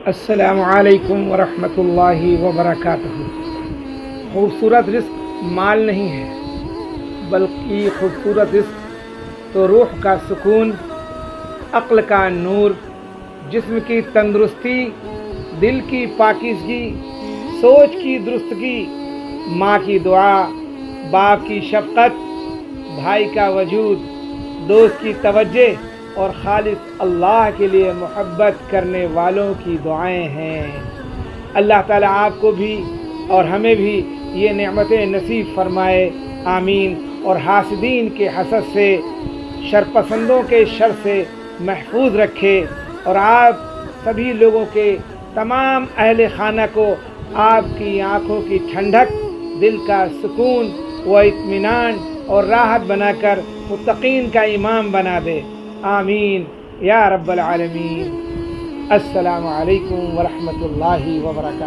السلام علیکم ورحمۃ اللہ وبرکاتہ۔ خوبصورت رزق مال نہیں ہے، بلکہ خوبصورت رزق تو روح کا سکون، عقل کا نور، جسم کی تندرستی، دل کی پاکیزگی، سوچ کی درستگی، ماں کی دعا، باپ کی شفقت، بھائی کا وجود، دوست کی توجہ اور خالص اللہ کے لیے محبت کرنے والوں کی دعائیں ہیں۔ اللہ تعالیٰ آپ کو بھی اور ہمیں بھی یہ نعمتیں نصیب فرمائے، آمین۔ اور حاسدین کے حسد سے، شرپسندوں کے شر سے محفوظ رکھے، اور آپ سبھی لوگوں کے تمام اہل خانہ کو آپ کی آنکھوں کی ٹھنڈک، دل کا سکون و اطمینان اور راحت بنا کر متقین کا امام بنا دے، آمین یا رب العالمین۔ السلام علیکم ورحمۃ اللہ وبرکاتہ۔